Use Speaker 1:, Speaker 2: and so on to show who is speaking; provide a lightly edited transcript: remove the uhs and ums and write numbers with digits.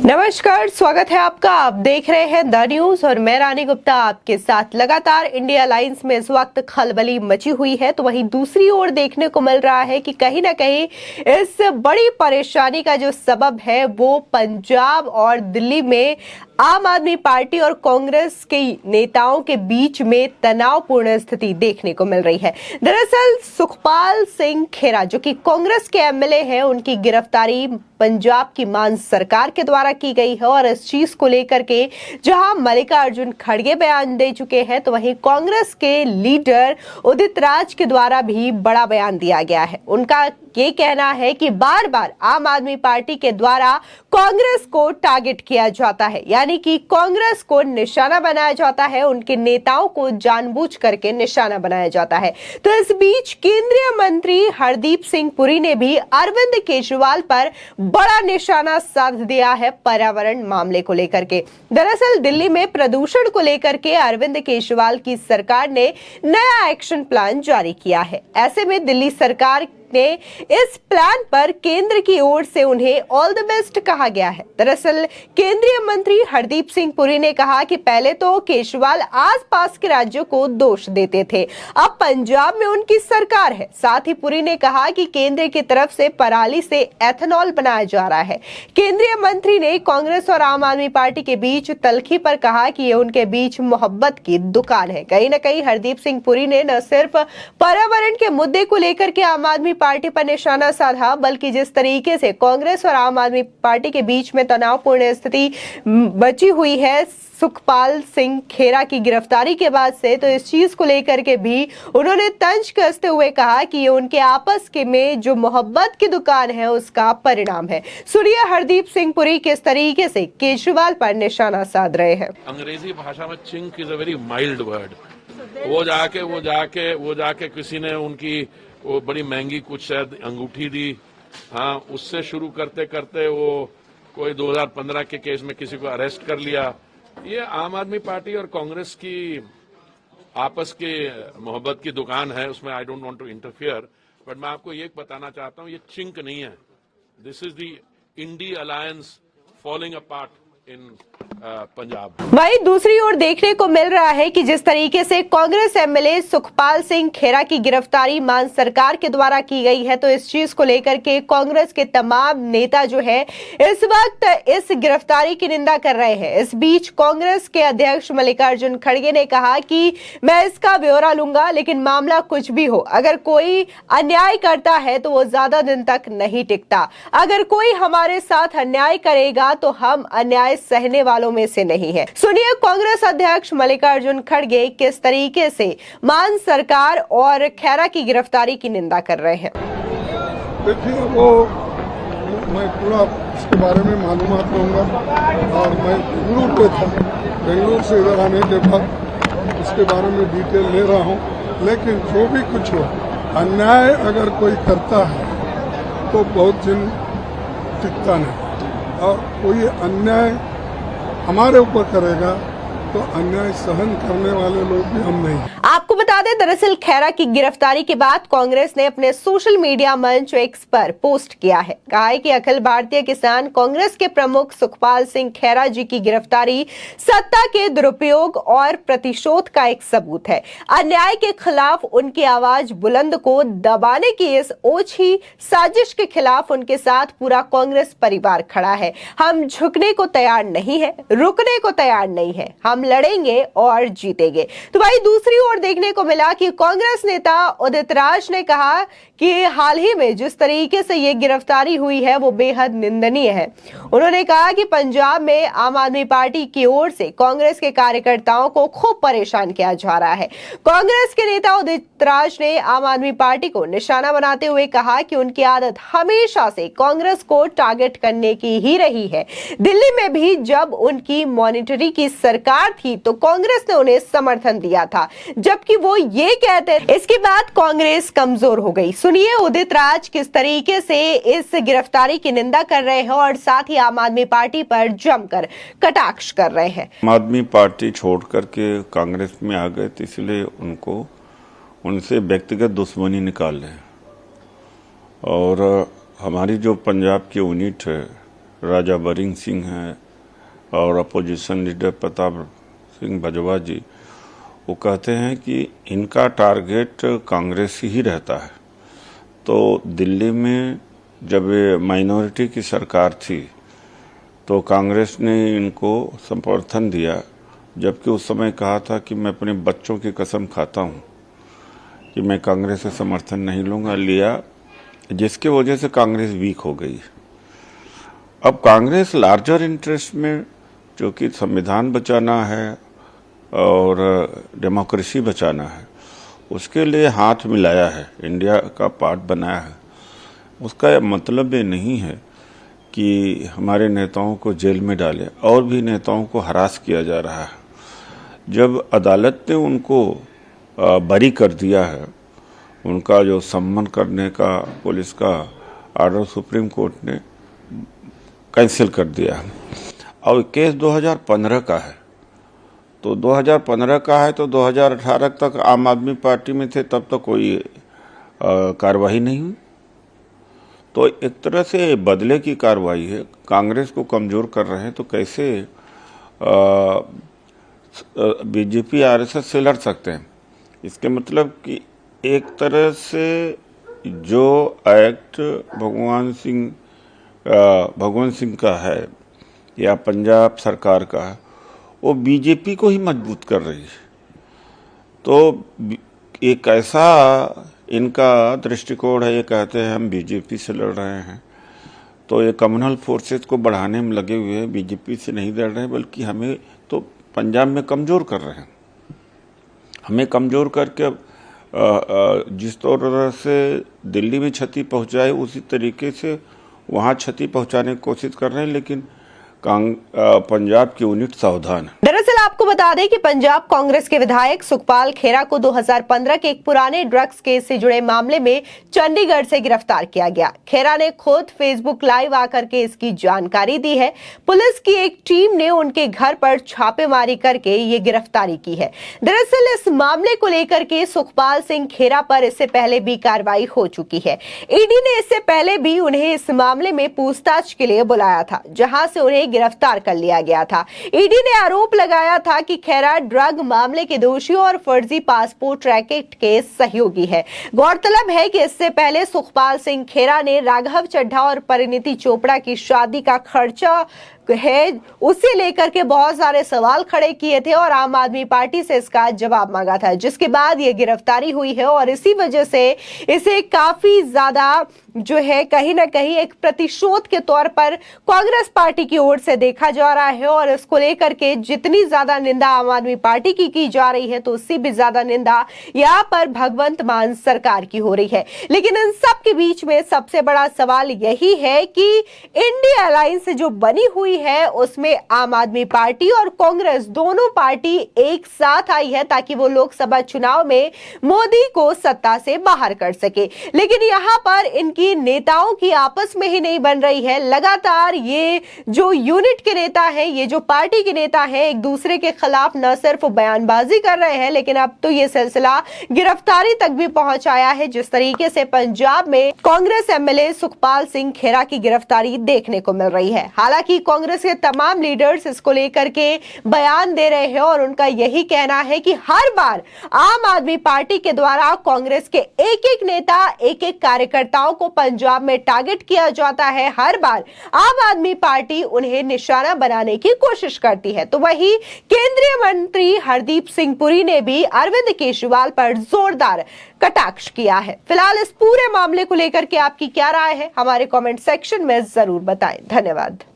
Speaker 1: नमस्कार, स्वागत है आपका। आप देख रहे हैं द न्यूज और मैं रानी गुप्ता आपके साथ। लगातार इंडिया अलायंस में इस वक्त खलबली मची हुई है, तो वहीं दूसरी ओर देखने को मिल रहा है कि कहीं ना कहीं इस बड़ी परेशानी का जो सबब है वो पंजाब और दिल्ली में आम आदमी पार्टी और कांग्रेस के नेताओं के बीच में तनावपूर्ण स्थिति देखने को मिल रही है। दरअसल सुखपाल सिंह खेरा जो कि कांग्रेस के एमएलए हैं, उनकी गिरफ्तारी पंजाब की मान सरकार के द्वारा की गई है और इस चीज को लेकर के जहां मल्लिकार्जुन खड़गे बयान दे चुके हैं, तो वहीं कांग्रेस के लीडर उदित राज के द्वारा भी बड़ा बयान दिया गया है। उनका ये कहना है कि बार बार आम आदमी पार्टी के द्वारा कांग्रेस को टारगेट किया जाता है, यानी कि कांग्रेस को निशाना बनाया जाता है, उनके नेताओं को जानबूझ करके निशाना बनाया जाता है। तो इस बीच केंद्रीय मंत्री हरदीप सिंह पुरी ने भी अरविंद केजरीवाल पर बड़ा निशाना साध दिया है पर्यावरण मामले को लेकर के। दरअसल दिल्ली में प्रदूषण को लेकर के अरविंद केजरीवाल की सरकार ने नया एक्शन प्लान जारी किया है। ऐसे में दिल्ली सरकार ने इस प्लान पर केंद्र की ओर से उन्हें ऑल द बेस्ट कहा गया है। दरअसल केंद्रीय मंत्री हरदीप सिंह पुरी ने कहा कि पहले तो केजरीवाल आसपास के राज्यों को दोष देते थे, अब पंजाब में उनकी सरकार है। साथ ही पुरी ने कहा कि केंद्र की तरफ से पराली से एथेनॉल बनाया जा रहा है। केंद्रीय मंत्री ने कांग्रेस और आम आदमी पार्टी के बीच तल्खी पर कहा कि ये उनके बीच मोहब्बत की दुकान है। कहीं ना कहीं हरदीप सिंह पुरी ने न सिर्फ पर्यावरण के मुद्दे को लेकर के आम आदमी पार्टी पर निशाना साधा, बल्कि जिस तरीके से कांग्रेस और आम आदमी पार्टी के बीच में तनावपूर्ण स्थिति बची हुई है सुखपाल सिंह खेरा की गिरफ्तारी के बाद से, तो इस चीज को लेकर के भी उन्होंने तंज कसते हुए कहा कि ये उनके आपस के में जो मोहब्बत की दुकान है उसका परिणाम है। सुनिए हरदीप सिंह पुरी किस तरीके से केजरीवाल पर निशाना साध रहे हैं।
Speaker 2: अंग्रेजी भाषा में chink is a very mild word. वो जाके किसी ने उनकी वो बड़ी महंगी कुछ शायद अंगूठी दी, हाँ, उससे शुरू करते करते वो कोई 2015 के केस में किसी को अरेस्ट कर लिया। ये आम आदमी पार्टी और कांग्रेस की आपस की मोहब्बत की दुकान है, उसमें I don't want to interfere, but मैं आपको ये बताना चाहता हूँ, ये चिंक नहीं है। This is the India alliance falling apart इन पंजाब।
Speaker 1: वहीं दूसरी ओर देखने को मिल रहा है कि जिस तरीके से कांग्रेस एमएलए सुखपाल सिंह खेरा की गिरफ्तारी मान सरकार के द्वारा की गई है, तो इस चीज को लेकर के कांग्रेस के तमाम नेता जो है इस वक्त इस गिरफ्तारी की निंदा कर रहे हैं। इस बीच कांग्रेस के अध्यक्ष मल्लिकार्जुन खड़गे ने कहा कि मैं इसका ब्यौरा लूंगा, लेकिन मामला कुछ भी हो, अगर कोई अन्याय करता है तो वो ज्यादा दिन तक नहीं टिकता। अगर कोई हमारे साथ अन्याय करेगा तो हम अन्याय सहने वालों में से नहीं है। सुनिए कांग्रेस अध्यक्ष मल्लिकार्जुन खड़गे किस तरीके से मान सरकार और खेरा की गिरफ्तारी की निंदा कर रहे हैं।
Speaker 3: देखिए, वो मैं पूरा इसके बारे में मालूमात लूंगा और मैं बेंगलुरु पे था, बेंगलुरु से इधर आने के बाद उसके बारे में डिटेल ले रहा हूँ। लेकिन जो भी कुछ हो, अन्याय अगर कोई करता है तो बहुत दिन टिकता नहीं, और कोई अन्याय हमारे ऊपर करेगा तो अन्याय सहन करने वाले लोग भी हम नहीं।
Speaker 1: आपको बता दें, दरअसल खेरा की गिरफ्तारी के बाद कांग्रेस ने अपने सोशल मीडिया मंच एक्स पर पोस्ट किया है, कहा है कि अखिल भारतीय किसान कांग्रेस के प्रमुख सुखपाल सिंह खेरा जी की गिरफ्तारी सत्ता के दुरुपयोग और प्रतिशोध का एक सबूत है। अन्याय के खिलाफ उनकी आवाज बुलंद को दबाने की इस ओछी साजिश के खिलाफ उनके साथ पूरा कांग्रेस परिवार खड़ा है। हम झुकने को तैयार नहीं है, रुकने को तैयार नहीं है, हम लड़ेंगे और जीतेंगे। तो भाई दूसरी ओर देखने को मिला कि कांग्रेस नेता उदित राज ने कहा कि हाल ही में जिस तरीके से ये गिरफ्तारी हुई है वो बेहद निंदनीय है। उन्होंने कहा कि पंजाब में आम आदमी पार्टी की ओर से कांग्रेस के कार्यकर्ताओं को खूब परेशान किया जा रहा है। कांग्रेस के नेता उदित राज ने आम आदमी पार्टी को निशाना बनाते हुए कहा कि उनकी आदत हमेशा से कांग्रेस को टारगेट करने की ही रही है। दिल्ली में भी जब उनकी मॉनिटरी की सरकार थी तो कांग्रेस ने उन्हें समर्थन दिया था, जबकि वो ये कहते हैं इसके बाद कांग्रेस कमजोर हो गई। सुनिए उदित राज किस तरीके से इस गिरफ्तारी की निंदा कर रहे हैं और साथ ही आम आदमी पार्टी पर जमकर कटाक्ष कर रहे हैं।
Speaker 4: आम आदमी पार्टी छोड़ करके कांग्रेस में आ गए, तो इसलिए उनसे व्यक्तिगत दुश्मनी निकाल रहे हैं। और हमारी जो पंजाब की यूनिट है राजा बरिंग सिंह हैं और अपोजिशन लीडर प्रताप सिंह बाजवा जी, वो कहते हैं कि इनका टारगेट कांग्रेस ही रहता है। तो दिल्ली में जब ये माइनॉरिटी की सरकार थी तो कांग्रेस ने इनको समर्थन दिया, जबकि उस समय कहा था कि मैं अपने बच्चों की कसम खाता हूँ कि मैं कांग्रेस से समर्थन नहीं लूँगा, लिया, जिसकी वजह से कांग्रेस वीक हो गई। अब कांग्रेस लार्जर इंटरेस्ट में, जो कि संविधान बचाना है और डेमोक्रेसी बचाना है, उसके लिए हाथ मिलाया है, इंडिया का पार्ट बनाया है। उसका मतलब ये नहीं है कि हमारे नेताओं को जेल में डाले, और भी नेताओं को हरास किया जा रहा है। जब अदालत ने उनको बरी कर दिया है, उनका जो सम्मान करने का पुलिस का आर्डर सुप्रीम कोर्ट ने कैंसिल कर दिया है। और केस 2015 का है, तो 2015 का है तो 2018 तक आम आदमी पार्टी में थे, तब तक कोई कार्रवाई नहीं हुई। तो एक तरह से बदले की कार्रवाई है। कांग्रेस को कमज़ोर कर रहे हैं तो कैसे बीजेपी आरएसएस से लड़ सकते हैं। इसके मतलब कि एक तरह से जो एक्ट भगवंत सिंह का है या पंजाब सरकार का है, वो बीजेपी को ही मजबूत कर रही है। तो एक ऐसा इनका दृष्टिकोण है, ये कहते हैं हम बीजेपी से लड़ रहे हैं, तो ये कम्युनल फोर्सेस को बढ़ाने में लगे हुए हैं, बीजेपी से नहीं लड़ रहे हैं, बल्कि हमें तो पंजाब में कमज़ोर कर रहे हैं। हमें कमज़ोर करके जिस तरह से दिल्ली में क्षति पहुंचाए, उसी तरीके से वहां क्षति पहुंचाने की कोशिश कर रहे हैं, लेकिन पंजाब की यूनिट सावधान है।
Speaker 1: दरअसल आपको बता दें कि पंजाब कांग्रेस के विधायक सुखपाल खेरा को 2015 के एक पुराने ड्रग्स केस से जुड़े मामले में चंडीगढ़ से गिरफ्तार किया गया। खेरा ने खुद फेसबुक लाइव आकर के इसकी जानकारी दी है। पुलिस की एक टीम ने उनके घर पर छापेमारी करके ये गिरफ्तारी की है। दरअसल इस मामले को लेकर के सुखपाल सिंह खेरा पर इससे पहले भी कार्रवाई हो चुकी है। ईडी ने इससे पहले भी उन्हें इस मामले में पूछताछ के लिए बुलाया था, जहां से उन्हें गिरफ्तार कर लिया गया था। ईडी ने आरोप लगाया था कि खेरा ड्रग मामले के दोषी और फर्जी पासपोर्ट रैकेट के सहयोगी है। गौरतलब है कि इससे पहले सुखपाल सिंह खेरा ने राघव चड्ढा और परिणीति चोपड़ा की शादी का खर्चा है उसे लेकर के बहुत सारे सवाल खड़े किए थे और आम आदमी पार्टी से इसका जवाब मांगा था, जिसके बाद ये गिरफ्तारी हुई है। और इसी वजह से इसे काफी ज्यादा जो है कहीं ना कहीं एक प्रतिशोध के तौर पर कांग्रेस पार्टी की ओर से देखा जा रहा है। और इसको लेकर के जितनी ज्यादा निंदा आम आदमी पार्टी की जा रही है, तो उससे भी ज्यादा निंदा यहाँ पर भगवंत मान सरकार की हो रही है। लेकिन इन सब के बीच में सबसे बड़ा सवाल यही है कि इंडिया अलायंस जो बनी हुई है उसमें आम आदमी पार्टी और कांग्रेस दोनों पार्टी एक साथ आई है ताकि वो लोकसभा चुनाव में मोदी को सत्ता से बाहर कर सके। लेकिन यहां पर इनकी नेताओं की आपस में ही नहीं बन रही है। लगातार ये जो यूनिट के नेता है, ये जो पार्टी के नेता है, एक दूसरे के खिलाफ न सिर्फ बयानबाजी कर रहे हैं, लेकिन अब तो ये सिलसिला गिरफ्तारी तक भी पहुंच आया है। जिस तरीके से पंजाब में कांग्रेस एमएलए सुखपाल सिंह खेरा की गिरफ्तारी देखने को मिल रही है। हालांकि कांग्रेस के तमाम लीडर्स इसको लेकर के बयान दे रहे हैं और उनका यही कहना है कि हर बार आम आदमी पार्टी के द्वारा कांग्रेस के एक एक नेता, एक एक कार्यकर्ताओं को पंजाब में टारगेट किया जाता है। हर बार आम आदमी पार्टी उन्हें निशाना बनाने की कोशिश करती है। तो वही केंद्रीय मंत्री हरदीप सिंह पुरी ने भी अरविंद केजरीवाल पर जोरदार कटाक्ष किया है। फिलहाल इस पूरे मामले को लेकर के आपकी क्या राय है, हमारे कमेंट सेक्शन में जरूर बताएं। धन्यवाद।